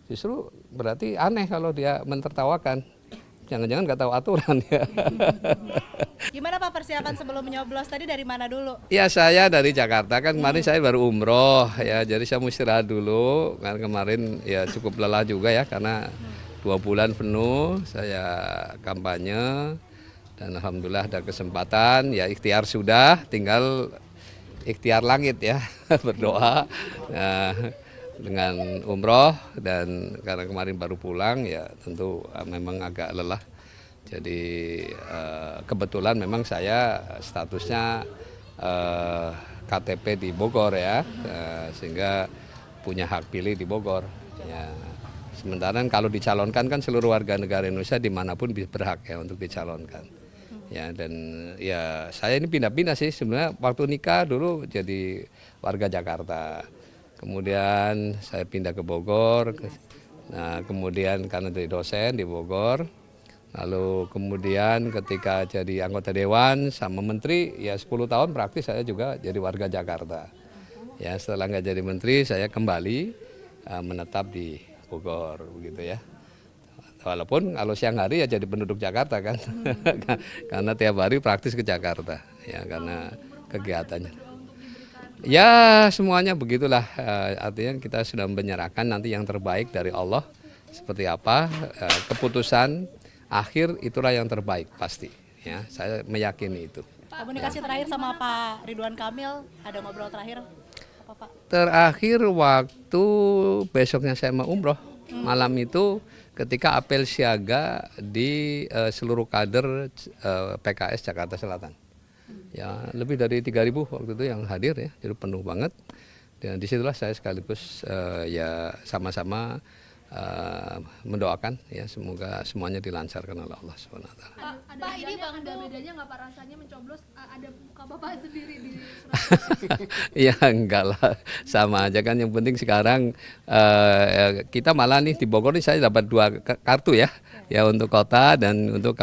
Justru berarti aneh kalau dia mentertawakan. Jangan-jangan nggak tahu aturan ya. Gimana Pak persiapan sebelum nyoblos tadi dari mana dulu? Ya saya dari Jakarta kan kemarin saya baru umroh ya, jadi saya mau istirahat dulu karena kemarin ya cukup lelah juga ya karena 2 bulan penuh saya kampanye dan alhamdulillah ada kesempatan ya ikhtiar sudah tinggal ikhtiar langit ya berdoa nah, dengan umroh dan karena kemarin baru pulang ya tentu memang agak lelah. Jadi kebetulan memang saya statusnya KTP di Bogor ya, sehingga punya hak pilih di Bogor. Ya. Sementara kalau dicalonkan kan seluruh warga negara Indonesia dimanapun berhak ya untuk dicalonkan. Ya dan ya saya ini pindah-pindah sih sebenarnya waktu nikah dulu jadi warga Jakarta. Kemudian saya pindah ke Bogor. Nah, kemudian karena dari dosen di Bogor, lalu kemudian ketika jadi anggota dewan sama menteri ya 10 tahun praktis saya juga jadi warga Jakarta. Ya setelah nggak jadi menteri saya kembali menetap di Bogor begitu ya. Walaupun kalau siang hari ya jadi penduduk Jakarta kan, karena tiap hari praktis ke Jakarta ya karena kegiatannya. Ya semuanya begitulah, artinya kita sudah menyerahkan nanti yang terbaik dari Allah seperti apa keputusan akhir itulah yang terbaik pasti ya saya meyakini itu. Komunikasi terakhir sama Pak Ridwan Kamil, ada ngobrol terakhir apa Pak? Terakhir waktu besoknya saya mau umroh malam itu ketika apel siaga di seluruh kader PKS Jakarta Selatan. Ya lebih dari 3.000 waktu itu yang hadir ya, jadi penuh banget. Dan disitulah saya sekaligus ya sama-sama mendoakan ya semoga semuanya dilancarkan oleh Allah SWT. Pak, ini Bang ada bedanya nggak Pak rasanya mencoblos ada muka Bapak sendiri di Surabaya? Ya enggak lah, sama aja kan yang penting sekarang kita malah nih di Bogor nih saya dapat 2 kartu ya untuk kota dan untuk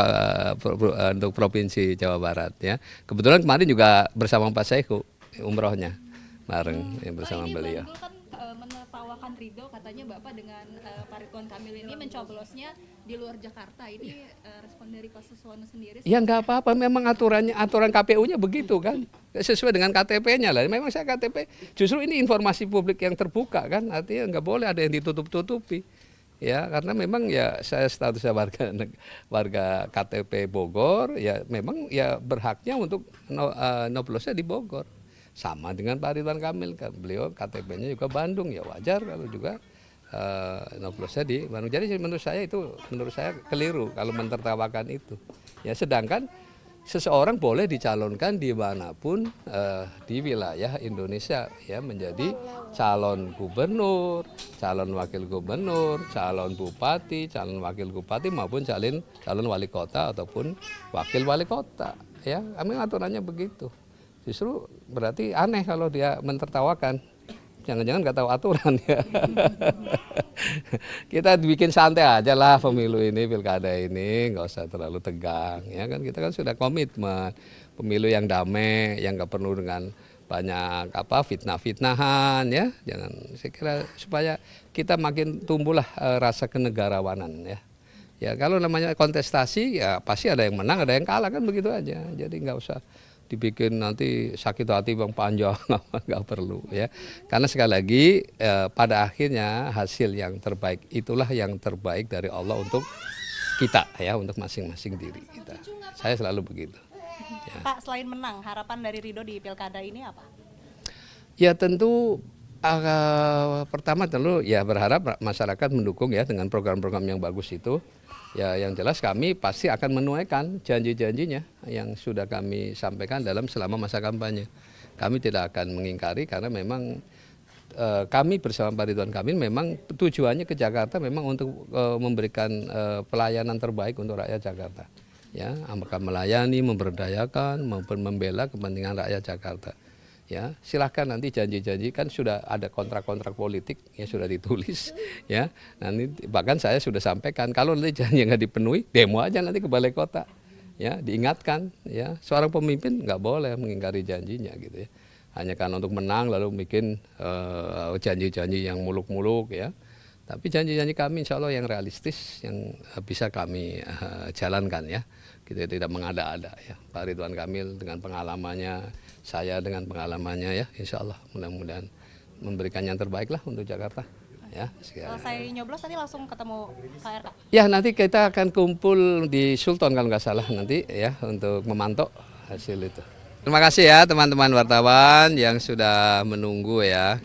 provinsi Jawa Barat ya. Kebetulan kemarin juga bersama Pak Saiku umrohnya bareng ya, bersama beliau. Pak, ini Bang Dul kan menertawakan Ridho katanya Bapak dengan Pak Ridwan Kamil ini mencoblosnya di luar Jakarta. Ini respon dari Pak Suswono sendiri? Ya nggak apa-apa, memang aturan KPU-nya begitu kan, sesuai dengan KTP-nya lah. Memang saya KTP, justru ini informasi publik yang terbuka kan, artinya nggak boleh ada yang ditutup-tutupi. Ya karena memang ya saya statusnya warga KTP Bogor, ya memang ya berhaknya untuk noblosnya di Bogor. Sama dengan Pak Ridwan Kamil kan, beliau KTP-nya juga Bandung, ya wajar kalau juga noblosnya di Bandung. Jadi menurut saya keliru kalau mentertawakan itu. Ya sedangkan seseorang boleh dicalonkan dimanapun di wilayah Indonesia ya menjadi calon gubernur, calon wakil gubernur, calon bupati, calon wakil bupati maupun calon wali kota ataupun wakil wali kota. Ya, kami aturannya begitu. Justru berarti aneh kalau dia mentertawakan. Jangan-jangan nggak tahu aturan ya. Kita bikin santai aja lah pemilu ini, pilkada ini, nggak usah terlalu tegang. Ya kan kita kan sudah komitmen pemilu yang damai, yang nggak perlu dengan banyak fitnah-fitnahan ya. Jangan, saya kira supaya kita makin tumbuhlah rasa kenegarawanan ya. Ya kalau namanya kontestasi ya pasti ada yang menang, ada yang kalah kan begitu aja. Jadi nggak usah dibikin nanti sakit hati bang panjang, nggak perlu ya. Karena sekali lagi pada akhirnya hasil yang terbaik itulah yang terbaik dari Allah untuk kita ya, untuk masing-masing diri kita. Saya selalu begitu. Ya. Pak, selain menang, harapan dari Ridho di pilkada ini apa? Ya tentu pertama tentu ya berharap masyarakat mendukung ya dengan program-program yang bagus itu. Ya yang jelas kami pasti akan menunaikan janji-janjinya yang sudah kami sampaikan dalam selama masa kampanye. Kami tidak akan mengingkari karena memang kami bersama Pak Ridwan Kamil memang tujuannya ke Jakarta memang untuk memberikan pelayanan terbaik untuk rakyat Jakarta. Ya, akan melayani, memberdayakan maupun membela kepentingan rakyat Jakarta. Ya silahkan nanti janji-janji kan sudah ada kontrak-kontrak politik yang sudah ditulis ya, nanti bahkan saya sudah sampaikan kalau nanti janji nggak dipenuhi demo aja nanti ke balai kota ya, diingatkan ya seorang pemimpin nggak boleh mengingkari janjinya gitu ya, hanya kan untuk menang lalu bikin janji-janji yang muluk-muluk ya. Tapi janji-janji kami insya Allah yang realistis, yang bisa kami jalankan ya. Kita tidak mengada-ada ya. Pak Ridwan Kamil dengan pengalamannya, saya dengan pengalamannya ya, insya Allah mudah-mudahan memberikan yang terbaik lah untuk Jakarta. Ya, Selesai nyoblos nanti langsung ketemu KRK? Ya nanti kita akan kumpul di Sultan kalau nggak salah nanti ya untuk memantau hasil itu. Terima kasih ya teman-teman wartawan yang sudah menunggu ya.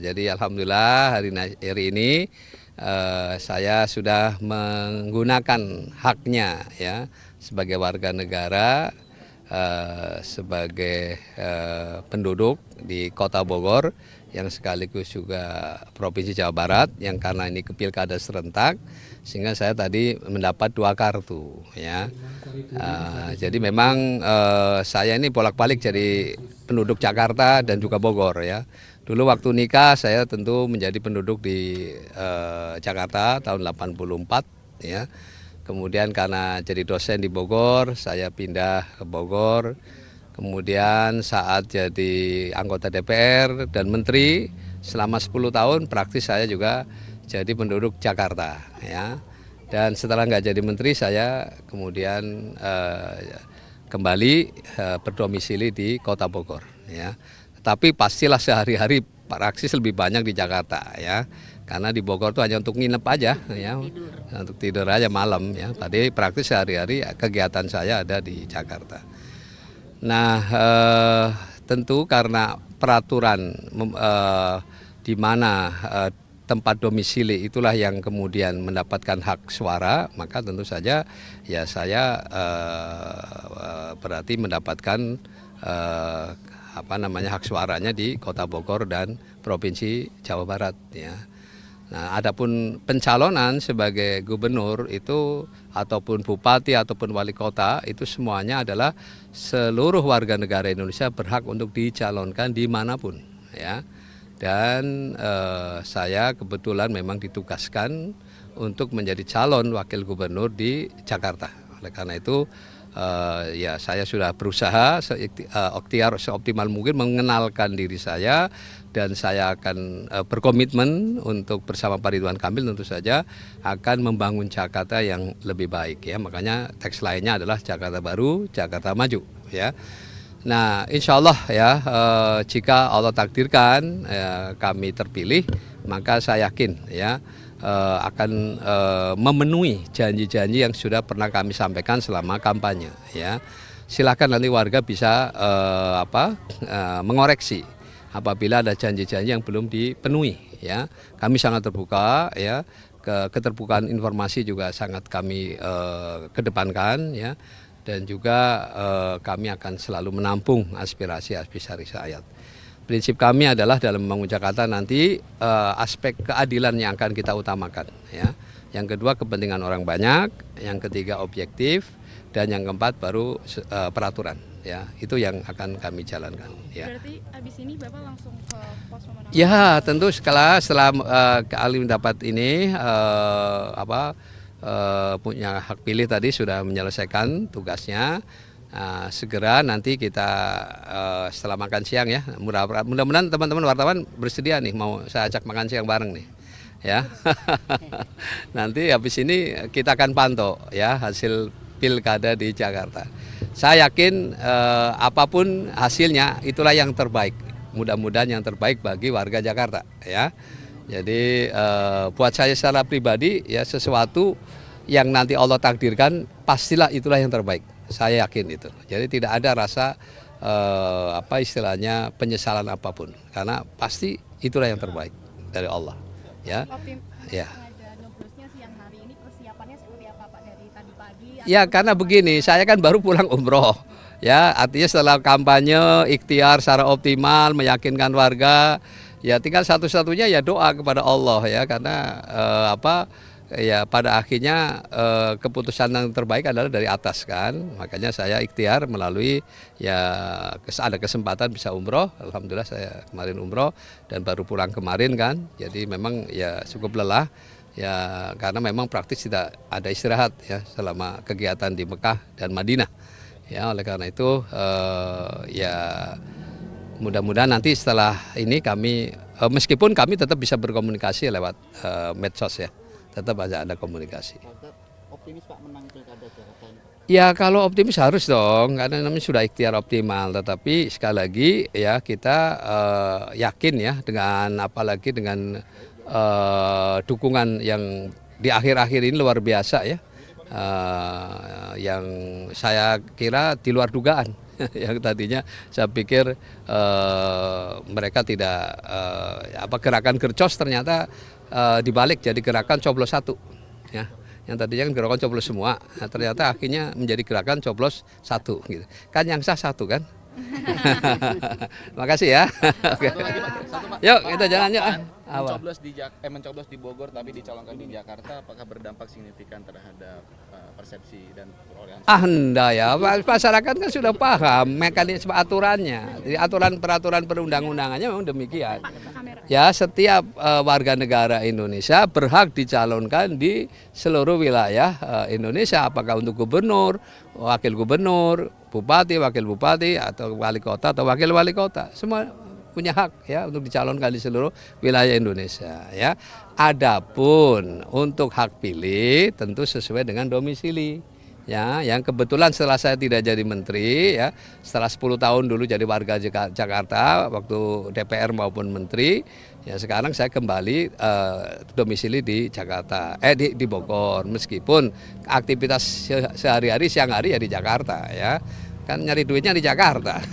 Jadi alhamdulillah hari ini saya sudah menggunakan haknya ya sebagai warga negara, sebagai penduduk di Kota Bogor yang sekaligus juga Provinsi Jawa Barat yang karena ini pilkada serentak sehingga saya tadi mendapat 2 kartu ya. Jadi memang saya ini bolak-balik jadi penduduk Jakarta dan juga Bogor ya. Dulu waktu nikah saya tentu menjadi penduduk di Jakarta tahun 84 ya. Kemudian karena jadi dosen di Bogor saya pindah ke Bogor. Kemudian saat jadi anggota DPR dan menteri selama 10 tahun praktis saya juga jadi penduduk Jakarta ya. Dan setelah nggak jadi menteri saya kemudian kembali berdomisili di Kota Bogor ya. Tapi pastilah sehari-hari praktis lebih banyak di Jakarta ya. Karena di Bogor itu hanya untuk nginep aja ya. Untuk tidur aja malam ya. Tadi praktis sehari-hari kegiatan saya ada di Jakarta. Nah, tentu karena peraturan di mana tempat domisili itulah yang kemudian mendapatkan hak suara, maka tentu saja ya saya berarti mendapatkan hak suaranya di Kota Bogor dan Provinsi Jawa Barat ya. Nah, adapun pencalonan sebagai gubernur itu ataupun bupati ataupun wali kota itu semuanya adalah seluruh warga negara Indonesia berhak untuk dicalonkan dimanapun ya. Dan saya kebetulan memang ditugaskan untuk menjadi calon wakil gubernur di Jakarta. Oleh karena itu ya saya sudah berusaha ikhtiar seoptimal mungkin mengenalkan diri saya. Dan saya akan berkomitmen untuk bersama Pak Ridwan Kamil tentu saja akan membangun Jakarta yang lebih baik ya. Makanya teks lainnya adalah Jakarta Baru, Jakarta Maju ya. Nah insya Allah ya jika Allah takdirkan kami terpilih maka saya yakin ya akan memenuhi janji-janji yang sudah pernah kami sampaikan selama kampanye ya. Silakan nanti warga bisa mengoreksi apabila ada janji-janji yang belum dipenuhi ya. Kami sangat terbuka ya, keterbukaan informasi juga sangat kami kedepankan ya, dan juga kami akan selalu menampung aspirasi-aspirasi rakyat. Prinsip kami adalah dalam membangun Jakarta nanti aspek keadilan yang akan kita utamakan ya. Yang kedua kepentingan orang banyak, yang ketiga objektif, dan yang keempat baru peraturan. Ya, itu yang akan kami jalankan. Ya. Berarti abis ini Bapak langsung ke pos pemenangan? Ya, tentu setelah kali mendapat ini punya hak pilih tadi sudah menyelesaikan tugasnya. Segera nanti kita setelah makan siang ya. Mudah-mudahan teman-teman wartawan bersedia nih mau saya ajak makan siang bareng nih. Ya. Nanti habis ini kita akan pantau ya hasil pilkada di Jakarta. Saya yakin apapun hasilnya itulah yang terbaik. Mudah-mudahan yang terbaik bagi warga Jakarta ya. Jadi buat saya secara pribadi ya sesuatu yang nanti Allah takdirkan pastilah itulah yang terbaik. Saya yakin itu. Jadi tidak ada rasa istilahnya penyesalan apapun karena pasti itulah yang terbaik dari Allah ya. Ya. Ya karena begini, saya kan baru pulang umroh, ya artinya setelah kampanye, ikhtiar secara optimal, meyakinkan warga, ya tinggal satu-satunya ya doa kepada Allah ya karena ya pada akhirnya keputusan yang terbaik adalah dari atas kan, makanya saya ikhtiar melalui ya ada kesempatan bisa umroh, alhamdulillah saya kemarin umroh dan baru pulang kemarin kan, jadi memang ya cukup lelah. Ya karena memang praktis tidak ada istirahat ya selama kegiatan di Mekah dan Madinah ya oleh karena itu ya Mudah-mudahan nanti setelah ini kami, meskipun kami tetap bisa berkomunikasi lewat medsos ya, tetap ada komunikasi. Optimis Pak menang pilkada Jakarta ini? Ya kalau optimis harus dong, karena namanya sudah ikhtiar optimal. Tetapi sekali lagi ya kita yakin ya dengan apalagi dengan dukungan yang di akhir-akhir ini luar biasa ya, yang saya kira di luar dugaan. Yang tadinya saya pikir mereka tidak gerakan gercos ternyata dibalik jadi gerakan coblos satu ya. Yang tadinya kan gerakan coblos semua, nah, ternyata akhirnya menjadi gerakan coblos satu gitu. Kan yang sah satu kan. Makasih ya. Oke. Yuk kita jalan yuk. Mencoblos di Bogor tapi dicalonkan di Jakarta, apakah berdampak signifikan terhadap persepsi dan perolehan? Enggak ya, masyarakat kan sudah paham mekanisme aturannya. Jadi peraturan perundang-undangannya memang demikian. Ya, setiap warga negara Indonesia berhak dicalonkan di seluruh wilayah Indonesia, apakah untuk gubernur, wakil gubernur, bupati, wakil bupati, atau wali kota atau wakil wali kota. Semua punya hak ya untuk dicalonkan di seluruh wilayah Indonesia ya. Adapun untuk hak pilih tentu sesuai dengan domisili. Ya, yang kebetulan setelah saya tidak jadi menteri ya, setelah 10 tahun dulu jadi warga Jakarta waktu DPR maupun menteri, ya sekarang saya kembali domisili di Jakarta, di Bogor, meskipun aktivitas sehari-hari siang hari ya di Jakarta ya, kan nyari duitnya di Jakarta.